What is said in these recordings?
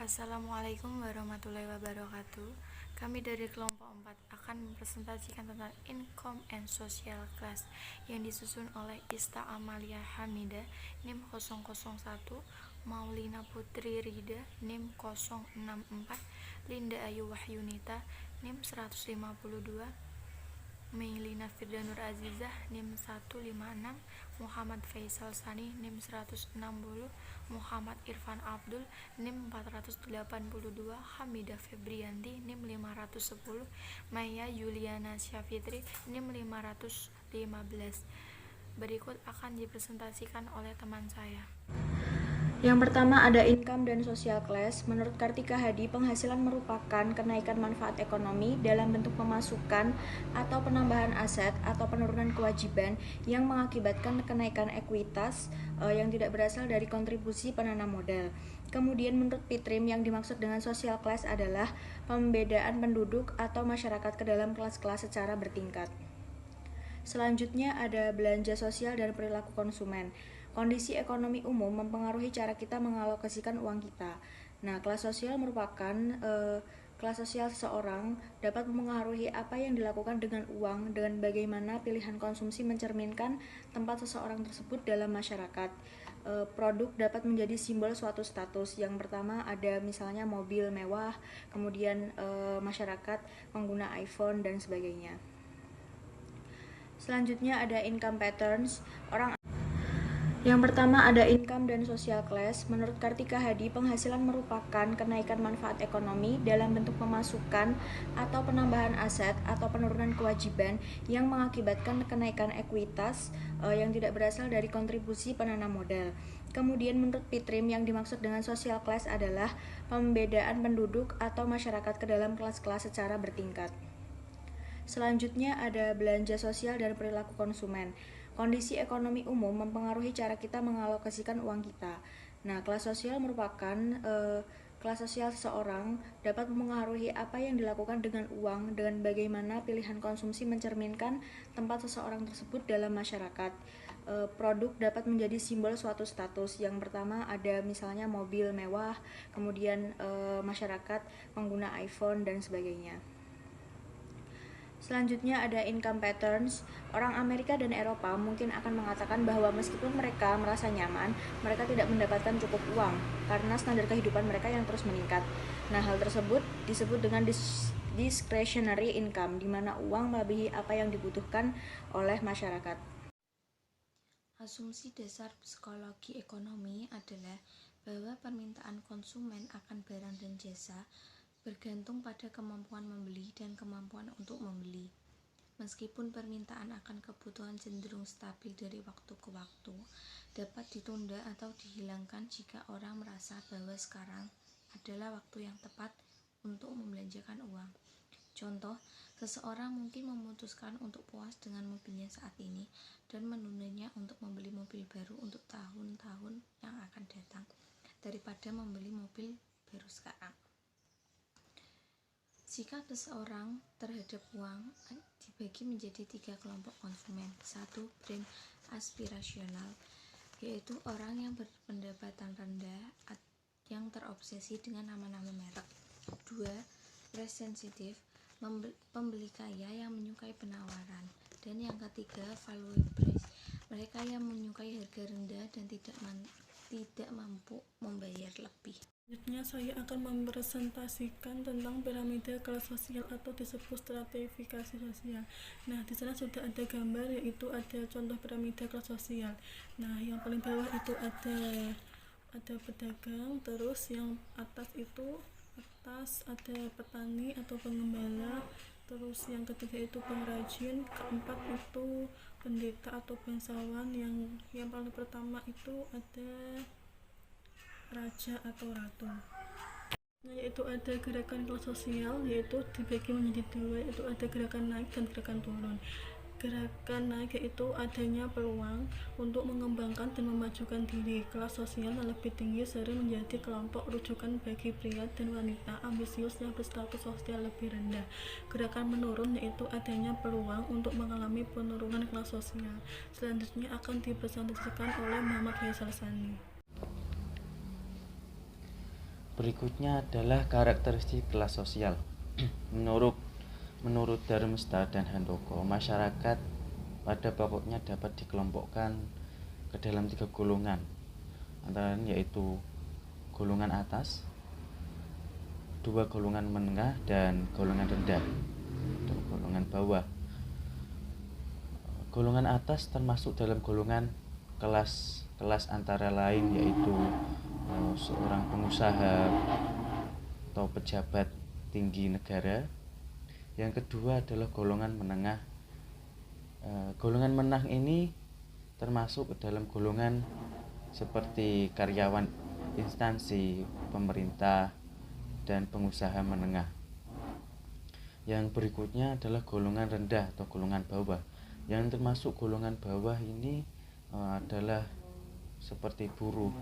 Assalamualaikum warahmatullahi wabarakatuh. Kami dari kelompok 4 akan mempresentasikan tentang Income and Social Class yang disusun oleh Ista Amalia Hamida NIM 001, Maulina Putri Rida NIM 064, Linda Ayu Wahyunita NIM 152, Meilina Firdanur Azizah NIM 156, Muhammad Faisal Sani NIM 160, Muhammad Irfan Abdul NIM 482, Hamidah Febrianti NIM 510, Maya Yuliana Syafitri NIM 515. Berikut akan dipresentasikan oleh teman saya. Yang pertama ada income dan social class. Menurut Kartika Hadi, penghasilan merupakan kenaikan manfaat ekonomi dalam bentuk pemasukan atau penambahan aset atau penurunan kewajiban yang mengakibatkan kenaikan ekuitas yang tidak berasal dari kontribusi penanam modal. Kemudian menurut Pitrim, yang dimaksud dengan social class adalah pembedaan penduduk atau masyarakat ke dalam kelas-kelas secara bertingkat. Selanjutnya ada belanja sosial dan perilaku konsumen. Kondisi ekonomi umum mempengaruhi cara kita mengalokasikan uang kita. Nah, kelas sosial merupakan kelas sosial seseorang dapat mempengaruhi apa yang dilakukan dengan uang dan bagaimana pilihan konsumsi mencerminkan tempat seseorang tersebut dalam masyarakat. Produk dapat menjadi simbol suatu status. Yang pertama ada misalnya mobil mewah, kemudian masyarakat pengguna iPhone dan sebagainya. Selanjutnya ada income patterns. Yang pertama ada income dan social class. Menurut Kartika Hadi, penghasilan merupakan kenaikan manfaat ekonomi dalam bentuk pemasukan atau penambahan aset atau penurunan kewajiban yang mengakibatkan kenaikan ekuitas yang tidak berasal dari kontribusi penanam modal. Kemudian menurut Pitrim, yang dimaksud dengan social class adalah pembedaan penduduk atau masyarakat ke dalam kelas-kelas secara bertingkat. Selanjutnya ada belanja sosial dan perilaku konsumen. Kondisi ekonomi umum mempengaruhi cara kita mengalokasikan uang kita. Nah, kelas sosial merupakan kelas sosial seseorang dapat mempengaruhi apa yang dilakukan dengan uang dan bagaimana pilihan konsumsi mencerminkan tempat seseorang tersebut dalam masyarakat. Produk dapat menjadi simbol suatu status. Yang pertama ada misalnya mobil mewah, kemudian masyarakat pengguna iPhone dan sebagainya. Selanjutnya ada income patterns. Orang Amerika dan Eropa mungkin akan mengatakan bahwa meskipun mereka merasa nyaman, mereka tidak mendapatkan cukup uang karena standar kehidupan mereka yang terus meningkat. Nah, hal tersebut disebut dengan discretionary income, di mana uang melebihi apa yang dibutuhkan oleh masyarakat. Asumsi dasar psikologi ekonomi adalah bahwa permintaan konsumen akan barang dan jasa bergantung pada kemampuan membeli dan kemampuan untuk membeli. Meskipun permintaan akan kebutuhan cenderung stabil dari waktu ke waktu, dapat ditunda atau dihilangkan jika orang merasa bahwa sekarang adalah waktu yang tepat untuk membelanjakan uang. Contoh, seseorang mungkin memutuskan untuk puas dengan mobilnya saat ini dan menundanya untuk membeli mobil baru untuk tahun-tahun yang akan datang daripada membeli mobil baru sekarang. Sikap seseorang terhadap uang dibagi menjadi 3 kelompok konsumen. 1. Brand aspirasional, yaitu orang yang berpendapatan rendah yang terobsesi dengan nama-nama merek. 2. Price sensitive, pembeli kaya yang menyukai penawaran. Dan yang ketiga, value price, mereka yang menyukai harga rendah dan tidak mampu membayar lebih. Selanjutnya saya akan mempresentasikan tentang piramida kelas sosial atau disebut stratifikasi sosial. Nah, di sana sudah ada gambar, yaitu ada contoh piramida kelas sosial. Nah, yang paling bawah itu ada pedagang, terus yang atas ada petani atau pengembala, terus yang ketiga itu pengrajin, keempat itu pendeta atau bangsawan, yang paling pertama itu ada raja atau ratu. Nah, yaitu ada gerakan kelas sosial, yaitu dibagi menjadi 2, yaitu ada gerakan naik dan gerakan turun. Gerakan naik yaitu adanya peluang untuk mengembangkan dan memajukan diri. Kelas sosial yang lebih tinggi sering menjadi kelompok rujukan bagi pria dan wanita ambisius yang berstatus sosial lebih rendah. Gerakan menurun yaitu adanya peluang untuk mengalami penurunan kelas sosial. Selanjutnya akan dipresentasikan oleh Muhammad Faisal Sani. Berikutnya adalah karakteristik kelas sosial. Menurut Darmesta dan Handoko, masyarakat pada pokoknya dapat dikelompokkan ke dalam 3 golongan, antara lain yaitu golongan atas, 2 golongan menengah, dan golongan rendah atau golongan bawah. Golongan atas termasuk dalam golongan kelas antara lain yaitu seorang pengusaha atau pejabat tinggi negara. Yang kedua adalah golongan menengah. Golongan menengah ini termasuk ke dalam golongan seperti karyawan instansi pemerintah dan pengusaha menengah. Yang berikutnya adalah golongan rendah atau golongan bawah. Yang termasuk golongan bawah ini adalah seperti buruh,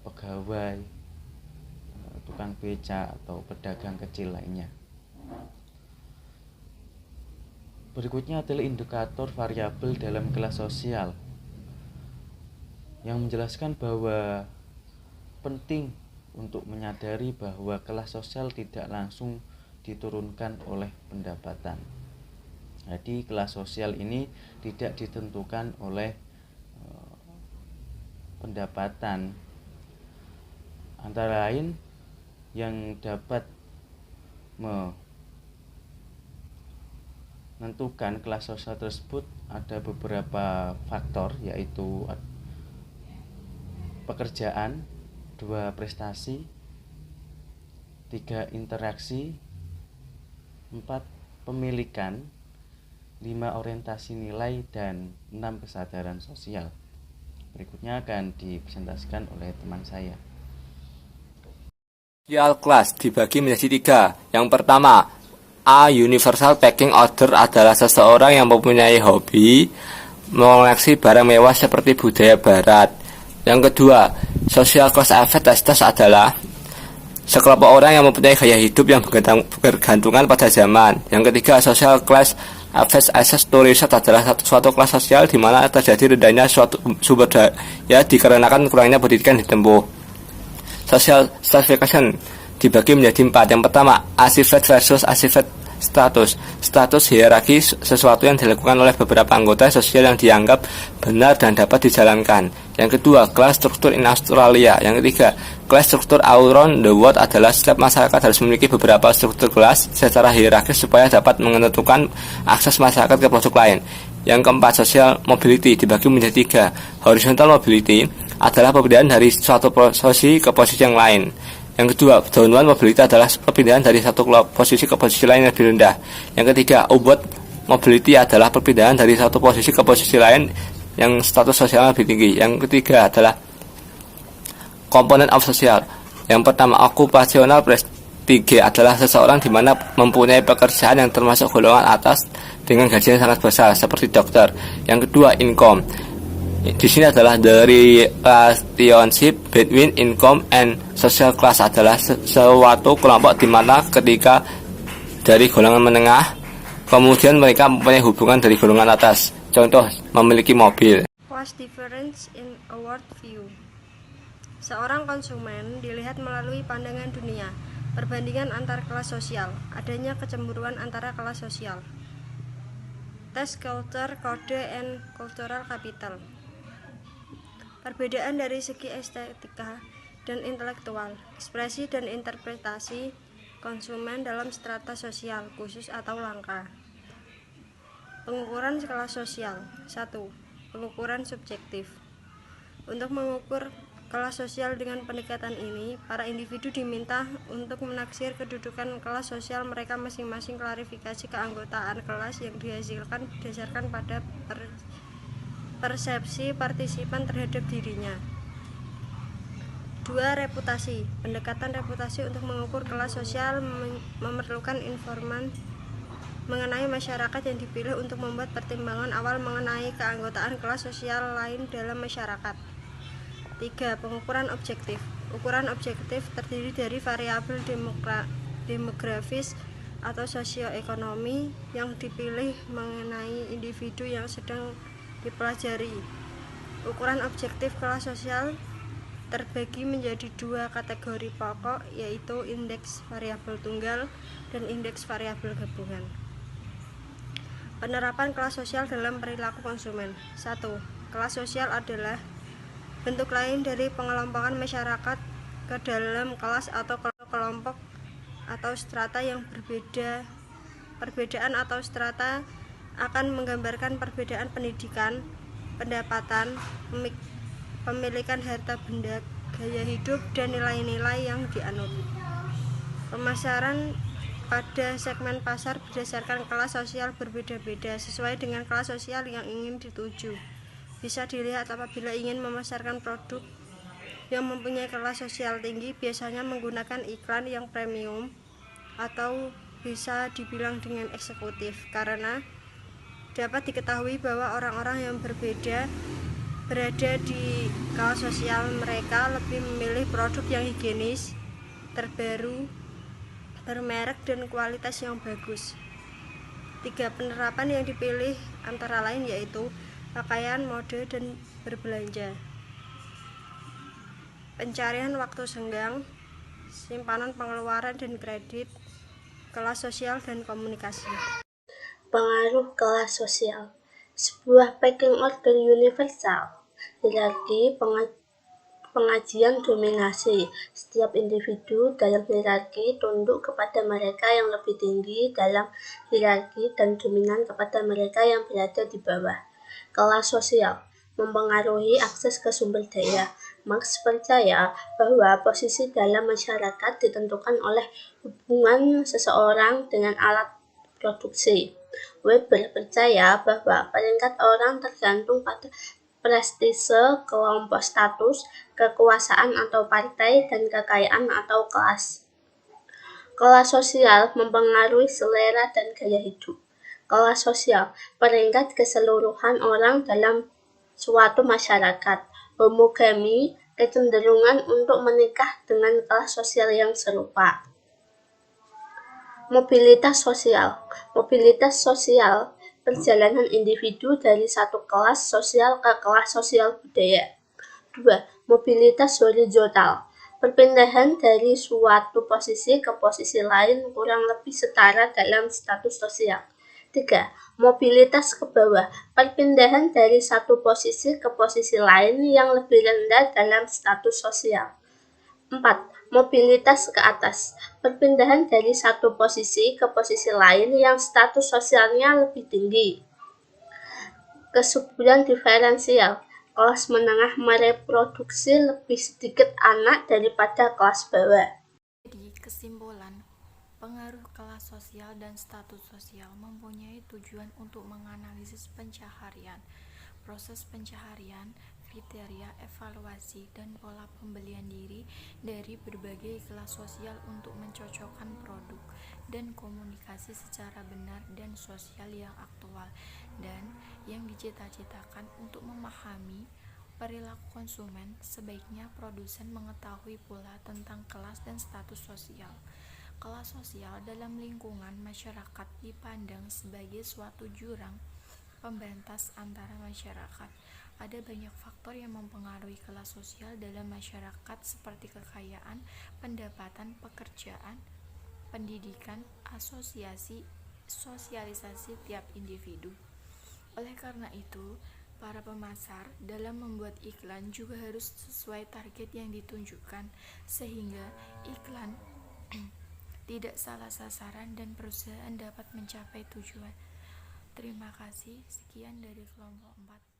pegawai, tukang beca atau pedagang kecil lainnya. Berikutnya adalah indikator variabel dalam kelas sosial yang menjelaskan bahwa penting untuk menyadari bahwa kelas sosial tidak langsung diturunkan oleh pendapatan. Jadi kelas sosial ini tidak ditentukan oleh pendapatan. Antara lain yang dapat menentukan kelas sosial tersebut ada beberapa faktor, yaitu pekerjaan, 2 prestasi, 3 interaksi, 4 pemilikan, 5 orientasi nilai, dan 6 kesadaran sosial. Berikutnya akan dipresentasikan oleh teman saya. Social class dibagi menjadi 3. Yang pertama, A. Universal packing order adalah seseorang yang mempunyai hobi mengoleksi barang mewah seperti budaya barat. Yang kedua, social class aesthetic adalah sekelompok orang yang mempunyai gaya hidup yang bergantungan pada zaman. Yang ketiga, social class access to research adalah suatu kelas sosial di mana terjadi rendahnya suatu sumber daya dikarenakan kurangnya pendidikan ditempuh. Social stratification dibagi menjadi 4. Yang pertama, achievement versus achievement status. Status hierarki sesuatu yang dilakukan oleh beberapa anggota sosial yang dianggap benar dan dapat dijalankan. Yang kedua, class structure in Australia. Yang ketiga, class structure around the world adalah setiap masyarakat harus memiliki beberapa struktur kelas secara hierarkis supaya dapat menentukan akses masyarakat ke produk lain. Yang keempat, social mobility dibagi menjadi 3. Horizontal mobility adalah perpindahan dari suatu posisi ke posisi yang lain. Yang kedua, downward mobility adalah perpindahan dari satu posisi ke posisi lain yang lebih rendah. Yang ketiga, upward mobility adalah perpindahan dari satu posisi ke posisi lain yang status sosialnya lebih tinggi. Yang ketiga adalah component of social. Yang pertama, occupational prestige adalah seseorang di mana mempunyai pekerjaan yang termasuk golongan atas dengan gaji yang sangat besar seperti dokter. Yang kedua, income. Di sini adalah dari relationship between income and social class adalah suatu kelompok di mana ketika dari golongan menengah kemudian mereka mempunyai hubungan dari golongan atas. Contoh, memiliki mobil. Class difference in a world view. Seorang konsumen dilihat melalui pandangan dunia, perbandingan antar kelas sosial, adanya kecemburuan antara kelas sosial. Taste culture, kode, and cultural capital. Perbedaan dari segi estetika dan intelektual, ekspresi dan interpretasi konsumen dalam strata sosial khusus atau langka. Pengukuran kelas sosial. 1. Pengukuran subjektif. Untuk mengukur kelas sosial dengan pendekatan ini, para individu diminta untuk menaksir kedudukan kelas sosial mereka masing-masing. Klarifikasi keanggotaan kelas yang dihasilkan berdasarkan pada persepsi partisipan terhadap dirinya. 2. Reputasi. Pendekatan reputasi untuk mengukur kelas sosial memerlukan informan mengenai masyarakat yang dipilih untuk membuat pertimbangan awal mengenai keanggotaan kelas sosial lain dalam masyarakat. 3. Pengukuran objektif. Ukuran objektif terdiri dari variabel demografis atau sosioekonomi yang dipilih mengenai individu yang sedang dipelajari. Ukuran objektif kelas sosial terbagi menjadi dua kategori pokok, yaitu indeks variabel tunggal dan indeks variabel gabungan. Penerapan kelas sosial dalam perilaku konsumen. 1. Kelas sosial adalah bentuk lain dari pengelompokan masyarakat ke dalam kelas atau kelompok atau strata yang berbeda. Perbedaan atau strata akan menggambarkan perbedaan pendidikan, pendapatan, pemilikan harta benda, gaya hidup, dan nilai-nilai yang dianut. Pemasaran pada segmen pasar berdasarkan kelas sosial berbeda-beda sesuai dengan kelas sosial yang ingin dituju. Bisa dilihat apabila ingin memasarkan produk yang mempunyai kelas sosial tinggi, biasanya menggunakan iklan yang premium atau bisa dibilang dengan eksekutif, karena dapat diketahui bahwa orang-orang yang berbeda berada di kelas sosial mereka lebih memilih produk yang higienis, terbaru, bermerek, dan kualitas yang bagus. 3 penerapan yang dipilih antara lain yaitu pakaian, mode, dan berbelanja. Pencarian waktu senggang, simpanan pengeluaran dan kredit, kelas sosial, dan komunikasi. Pengaruh kelas sosial. Sebuah pecking order universal, hierarki pengajian dominasi. Setiap individu dalam hierarki tunduk kepada mereka yang lebih tinggi dalam hierarki dan dominan kepada mereka yang berada di bawah. Kelas sosial mempengaruhi akses ke sumber daya. Marx percaya bahwa posisi dalam masyarakat ditentukan oleh hubungan seseorang dengan alat produksi. Weber percaya bahwa peringkat orang tergantung pada prestise, kelompok status, kekuasaan atau partai, dan kekayaan atau kelas. Kelas sosial mempengaruhi selera dan gaya hidup. Kelas sosial peringkat keseluruhan orang dalam suatu masyarakat. Homogami, kecenderungan untuk menikah dengan kelas sosial yang serupa. Mobilitas sosial. Mobilitas sosial perjalanan individu dari satu kelas sosial ke kelas sosial budaya. 2. Mobilitas horizontal. Perpindahan dari suatu posisi ke posisi lain kurang lebih setara dalam status sosial. 3. Mobilitas ke bawah. Perpindahan dari satu posisi ke posisi lain yang lebih rendah dalam status sosial. 4. Mobilitas ke atas. Perpindahan dari satu posisi ke posisi lain yang status sosialnya lebih tinggi. Kesuburan diferensial. Kelas menengah mereproduksi lebih sedikit anak daripada kelas bawah. Jadi, kesimpulan, pengaruh kelas sosial dan status sosial mempunyai tujuan untuk menganalisis pencaharian, proses pencaharian, kriteria evaluasi, dan pola pembelian diri dari berbagai kelas sosial untuk mencocokkan produk dan komunikasi secara benar dan sosial yang aktual dan yang dicita-citakan. Untuk memahami perilaku konsumen, sebaiknya produsen mengetahui pula tentang kelas dan status sosial. Kelas sosial dalam lingkungan masyarakat dipandang sebagai suatu jurang pembatas antara masyarakat. Ada banyak faktor yang mempengaruhi kelas sosial dalam masyarakat seperti kekayaan, pendapatan, pekerjaan, pendidikan, sosialisasi tiap individu. Oleh karena itu, para pemasar dalam membuat iklan juga harus sesuai target yang ditunjukkan sehingga iklan tidak salah sasaran dan perusahaan dapat mencapai tujuan. Terima kasih. Sekian dari kelompok 4.